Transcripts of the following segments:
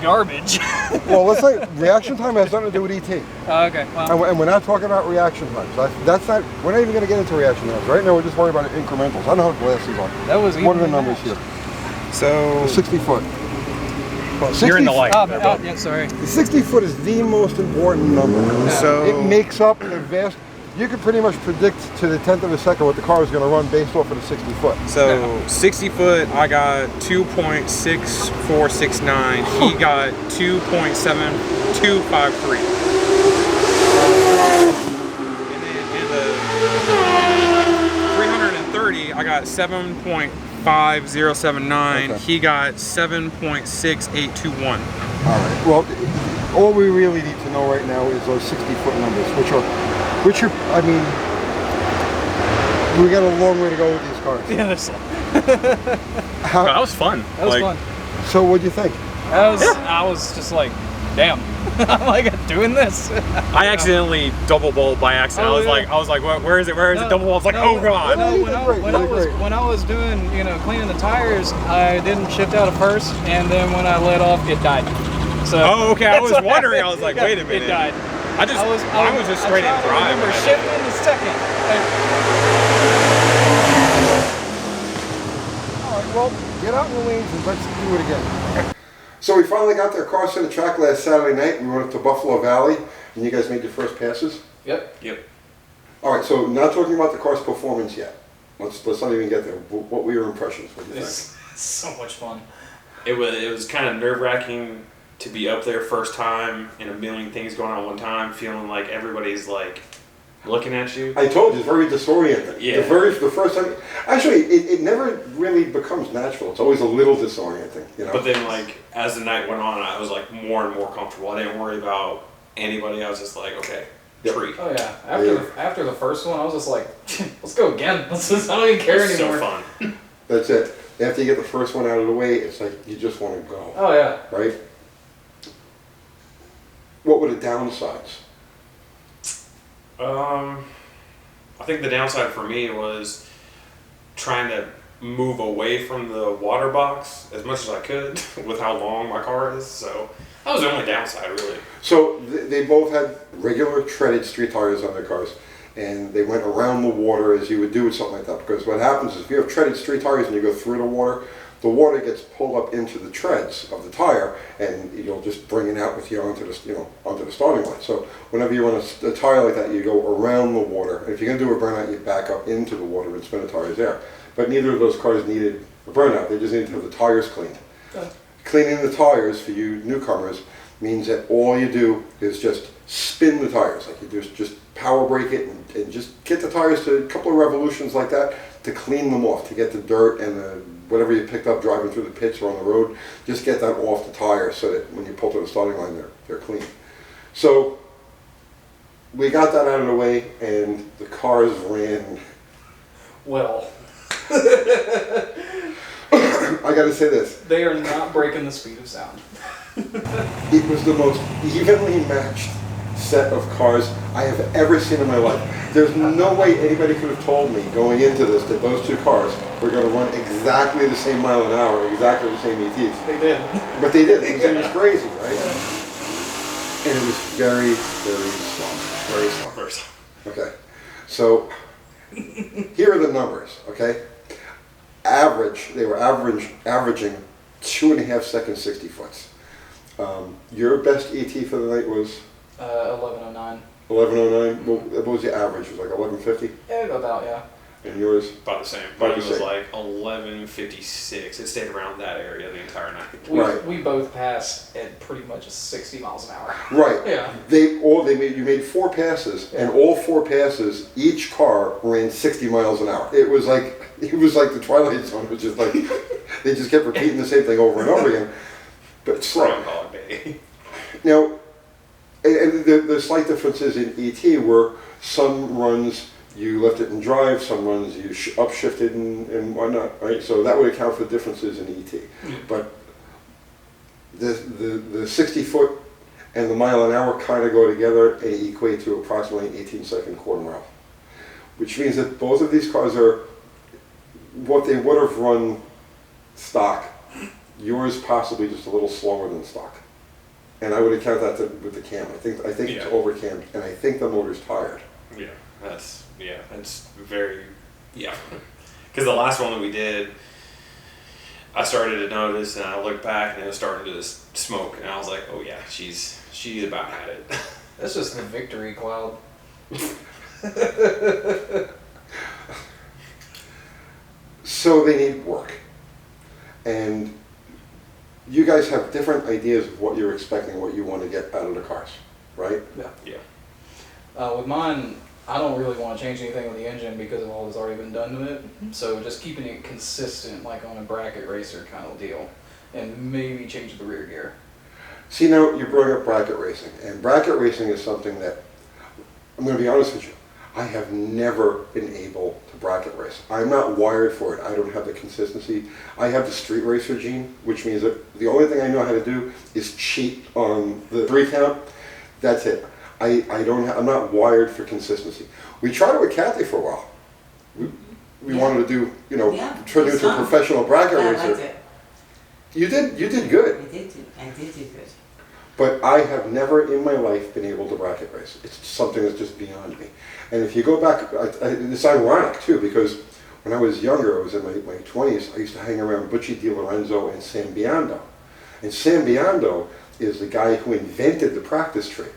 garbage. Well, let's say reaction time has nothing to do with ET. Okay. Well. And we're not talking about reaction times. That's not. We're not even going to get into reaction times right now. We're just worrying about incrementals. I know how glasses are. That was. What are the numbers here? So 60 foot. Well, you're in the light. Yeah, sorry. The 60 foot is the most important number. So it makes up the vast. You can pretty much predict to the 10th of a second what the car is going to run based off of the 60 foot. So 60 foot, I got 2.6469. He got 2.7253. And then in the 330, I got 7.5079. Okay. He got 7.6821. All right. Well, all we really need to know right now is those 60 foot numbers, which are, I mean, we got a long way to go with these cars. Yeah, that's. That was fun. That was fun. So what'd you think? I was just like, damn, I'm like doing this. I accidentally double bowled by accident. Oh, I was like, what, where is it? Where is it? Double bowl. I was like, oh god. No, when I was doing, cleaning the tires, I didn't shift out of first, and then when I let off, it died. So. Oh, okay. I was wondering. I was like, wait a minute. It died. I was just straight in drive. I remember shifting the second. All right, well, get out in the lanes and let's do it again. So we finally got their cars to the track last Saturday night. We went up to Buffalo Valley, and you guys made your first passes? Yep. All right, so not talking about the car's performance yet. Let's not even get there. What were your impressions? What do you think? So much fun. It was kind of nerve-wracking to be up there first time and a million things going on at one time, feeling like everybody's like looking at you. I told you, it's very disorienting. Yeah. The first time, actually, it never really becomes natural. It's always a little disorienting, But then, like, as the night went on, I was like more and more comfortable. I didn't worry about anybody. I was just like, okay, tree. Oh yeah. After the first one, I was just like, let's go again. I don't even care anymore. So fun. That's it. After you get the first one out of the way, it's like you just want to go. Oh yeah. Right? What were the downsides? I think the downside for me was trying to move away from the water box as much as I could with how long my car is. So that was the only downside, really. So they both had regular treaded street tires on their cars, and they went around the water as you would do with something like that. Because what happens is if you have treaded street tires and you go through the water gets pulled up into the treads of the tire, and you'll just bring it out with you onto the starting line. So whenever you run a tire like that, you go around the water. And if you're going to do a burnout, you back up into the water and spin the tires there. But neither of those cars needed a burnout. They just needed to have the tires cleaned. Okay. Cleaning the tires for you newcomers means that all you do is just spin the tires. Like you just power brake it and just get the tires to a couple of revolutions like that to clean them off, to get the dirt and whatever you picked up driving through the pits or on the road, just get that off the tires so that when you pull to the starting line, they're clean. So we got that out of the way, and the cars ran. Well. I got to say this. They are not breaking the speed of sound. It was the most evenly matched set of cars I have ever seen in my life. There's no way anybody could have told me going into this that those two cars were going to run exactly the same mile an hour, exactly the same ETs. They did. But they did. It was crazy, right? And it was very, very slow. Very slow. Very slow. Okay. So here are the numbers, okay? They were averaging 2.5 seconds 60 foots. Your best ET for the night was? 1109. 1109. What was your average? Was it like 1150? Yeah, about, yeah. And yours? About the same. About Mine the was same. like 1156. It stayed around that area the entire night. We both passed at pretty much 60 miles an hour. Right. Yeah. You made 4 passes, and all 4 passes, each car ran 60 miles an hour. It was like the Twilight Zone. It was just like they just kept repeating the same thing over and over again. But slow. Groundhog Day. Now, and the slight differences in ET were some runs you left it in drive, some runs you upshifted and whatnot, right? So that would account for the differences in ET. But the 60 foot and the mile an hour kind of go together and equate to approximately an 18-second quarter mile, which means that both of these cars are what they would have run stock. Yours possibly just a little slower than stock. And I would account that with the cam. I think it's over cammed, and I think the motor's tired. Yeah, that's very, yeah. Because the last one that we did, I started to notice, and I looked back, and it was starting to just smoke, and I was like, oh yeah, she's about had it. That's just the victory cloud. So they need work, and you guys have different ideas of what you're expecting, what you want to get out of the cars, right? Yeah. With mine, I don't really want to change anything with the engine because of all that's already been done to it. So just keeping it consistent, like on a bracket racer kind of deal, and maybe change the rear gear. See, now you bring up bracket racing, and bracket racing is something that, I'm going to be honest with you, I have never been able to bracket race. I'm not wired for it. I don't have the consistency. I have the street racer gene, which means that the only thing I know how to do is cheat on the 3 count. That's it. I'm not wired for consistency. We tried it with Kathy for a while. We wanted to do, turn into a professional bracket racer. I liked it. You did good. I did do good. But I have never in my life been able to bracket race. It's something that's just beyond me. And if you go back, it's ironic too, because when I was younger, I was in my 20s, I used to hang around Butchie DiLorenzo and Sam Biondo. And Sam Biondo is the guy who invented the practice tree.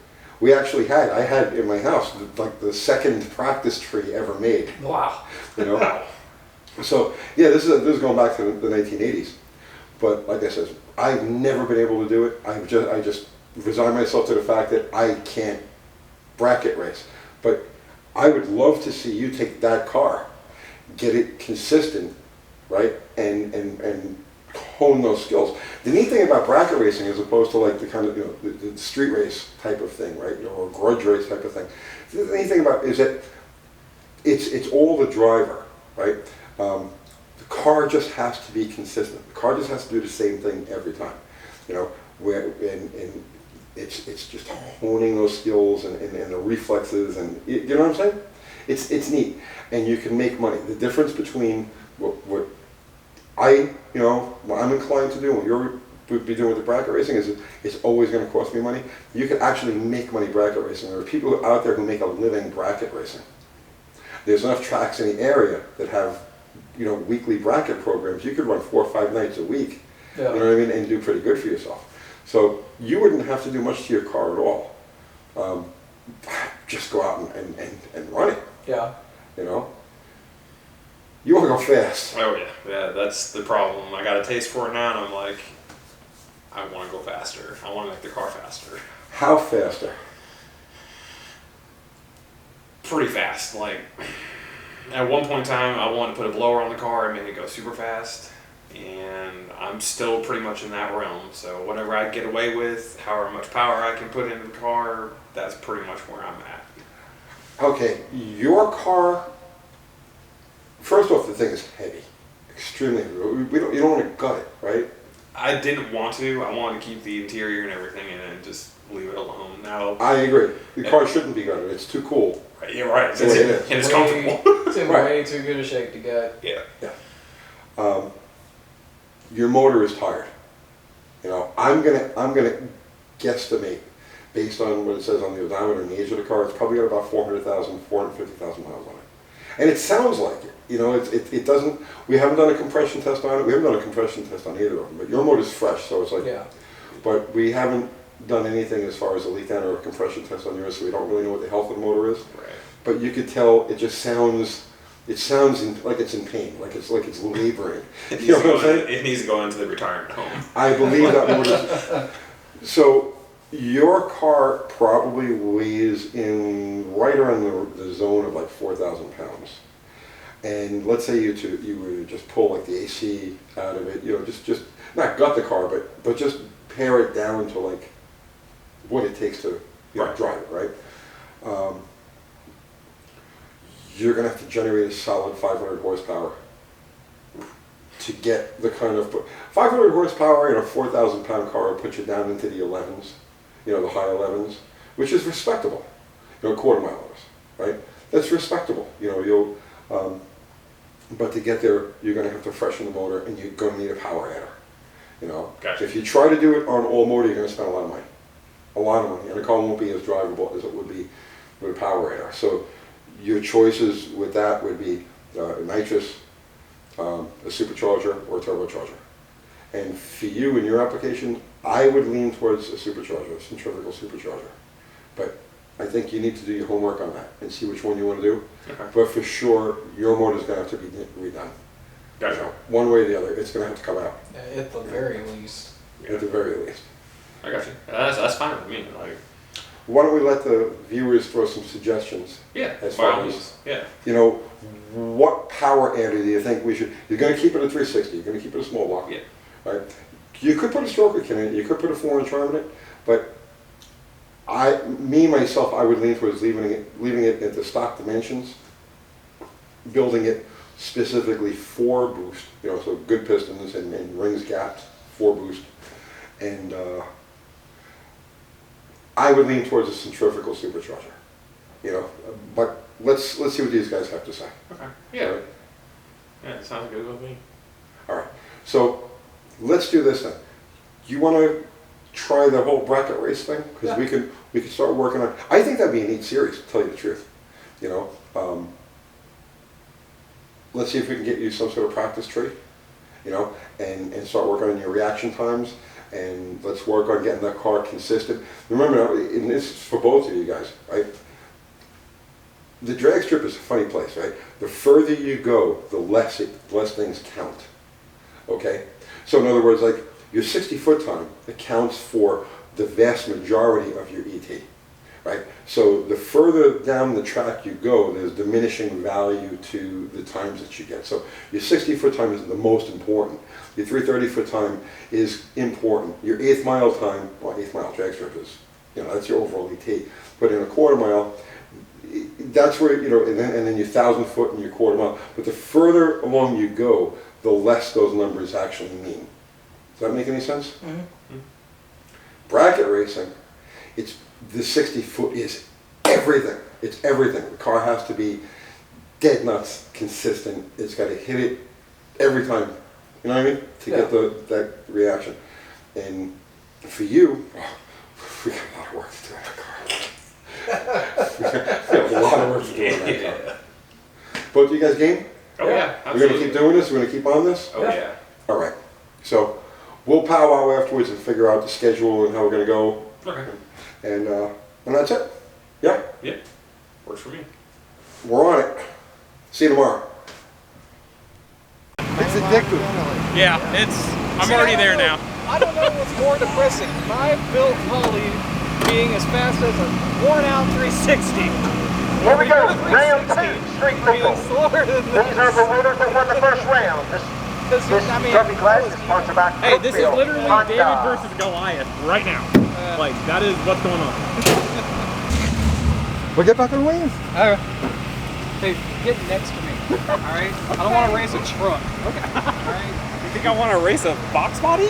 I had in my house, like the second practice tree ever made. Wow. So yeah, this is going back to the 1980s. But like I said, I've never been able to do it. I just resign myself to the fact that I can't bracket race. But I would love to see you take that car, get it consistent, right, and hone those skills. The neat thing about bracket racing, as opposed to like the kind of the street race type of thing, right, or grudge race type of thing, the neat thing about it is that it's all the driver, right. The car just has to be consistent. The car just has to do the same thing every time, and it's just honing those skills and the reflexes, and you know what I'm saying? It's neat, and you can make money. The difference between what I'm inclined to do, what you would be doing with the bracket racing, is it's always going to cost me money. You can actually make money bracket racing. There are people out there who make a living bracket racing. There's enough tracks in the area that have weekly bracket programs. You could run 4 or 5 nights a week, you know what I mean, and do pretty good for yourself. So you wouldn't have to do much to your car at all. Just go out and run it. Yeah. You want to go fast. Oh yeah, that's the problem. I got a taste for it now, and I'm like, I want to go faster. I want to make the car faster. How faster? Pretty fast. Like, at one point in time, I wanted to put a blower on the car and make it go super fast, and I'm still pretty much in that realm. So whatever I get away with, however much power I can put into the car, that's pretty much where I'm at. Okay, your car, first off, the thing is heavy, extremely heavy. You don't want to gut it, right? I didn't want to. I wanted to keep the interior and everything in and just leave it alone. Now I agree. The car shouldn't be gutted. It's too cool. You're right. It's the way it is. And it's comfortable. It's in way too good a shape to gut. Yeah. Your motor is tired. I'm gonna guesstimate based on what it says on the odometer and the age of the car. It's probably got about 450,000 miles on it, and it sounds like it. It doesn't. We haven't done a compression test on it. We haven't done a compression test on either of them. But your motor's fresh, so it's like. Yeah. But we haven't done anything as far as a leak down or a compression test on yours, so we don't really know what the health of the motor is. Right. But you could tell it just sounds. It sounds like it's in pain, like it's laboring. You know what I'm saying? It needs to go into the retirement home. I believe that motor. So your car probably weighs in right around the zone of like 4,000 pounds. And let's say you were to just pull like the AC out of it, just not gut the car, but just pare it down to like what it takes to drive it, right? You're going to have to generate a solid 500 horsepower to get the kind of 500 horsepower in a 4,000 pound car will put you down into the 11s, the high 11s, which is respectable. Quarter milers, right? That's respectable. But to get there, you're going to have to freshen the motor, and you're going to need a power adder. Gotcha. If you try to do it on all motor, you're going to spend a lot of money. a lot of money, and the car won't be as drivable as it would be with a power radar. So your choices with that would be a nitrous, a supercharger, or a turbocharger. And for you in your application, I would lean towards a supercharger, a centrifugal supercharger. But I think you need to do your homework on that and see which one you want to do. Okay. But for sure, your motor's going to have to be redone. Gotcha. You know, one way or the other, it's going to have to come out. At the very least. At the very least. I got you. That's fine with me. Like, Why don't we let the viewers throw some suggestions? yeah, As by far all as- means. Yeah. You know, what power adder do you think we should? You're going to keep it at 360. You're going to keep it a small block. Yeah. Right? You could put a stroker kit in it. You could put a 4-inch arm in it. But myself, I would lean towards leaving it at the stock dimensions, building it specifically for boost. You know, so good pistons and rings gapped for boost. And I would lean towards a centrifugal supercharger. You know, but let's see what these guys have to say. Okay. Yeah. All right? Yeah, it sounds good with me. All right. So let's do this then. You want to try the whole bracket race thing? Because we can start working on. I think that'd be a neat series, to tell you the truth. You know, let's see if we can get you some sort of practice tree. You know, and start working on your reaction times, and let's work on getting that car consistent. Remember, and this is for both of you guys, right? The drag strip is a funny place, right? The further you go, the less things count. Okay? So in other words, like your 60-foot time accounts for the vast majority of your ET, right? So the further down the track you go, there's diminishing value to the times that you get. So your 60-foot time is the most important. Your 330-foot time is important. Your 8th mile time, well, 8th mile drag strip is, you know, that's your overall ET. But in a quarter mile, that's where, you know, and then your 1,000-foot and your quarter mile. But the further along you go, the less those numbers actually mean. Does that make any sense? Mm-hmm. Bracket racing, it's the 60-foot is everything. It's everything. The car has to be dead nuts consistent. It's got to hit it every time. You know what I mean? To get that reaction. And for you, we got a lot of work to do in that car. we got a lot of work to do in that car. Both of you guys game? Oh yeah. We're going to keep doing this? We're going to keep on this? Oh yeah. All right. So we'll powwow afterwards and figure out the schedule and how we're going to go. Okay. And that's it. Yeah? Yeah. Works for me. We're on it. See you tomorrow. It's addictive. Yeah, I'm already there now. I don't know what's more depressing. My built Holly being as fast as a worn out 360. Here we go, round 2, street Being legal. slower than this. These are the winners that won the first round. This trophy class is sponsored by Hey, this is Brookfield literally Honda. David versus Goliath right now. Like, that is what's going on. We'll get back on the wings. Hey, get next to me. All right? I don't want to race a truck. Okay. All right? You think I want to race a box body?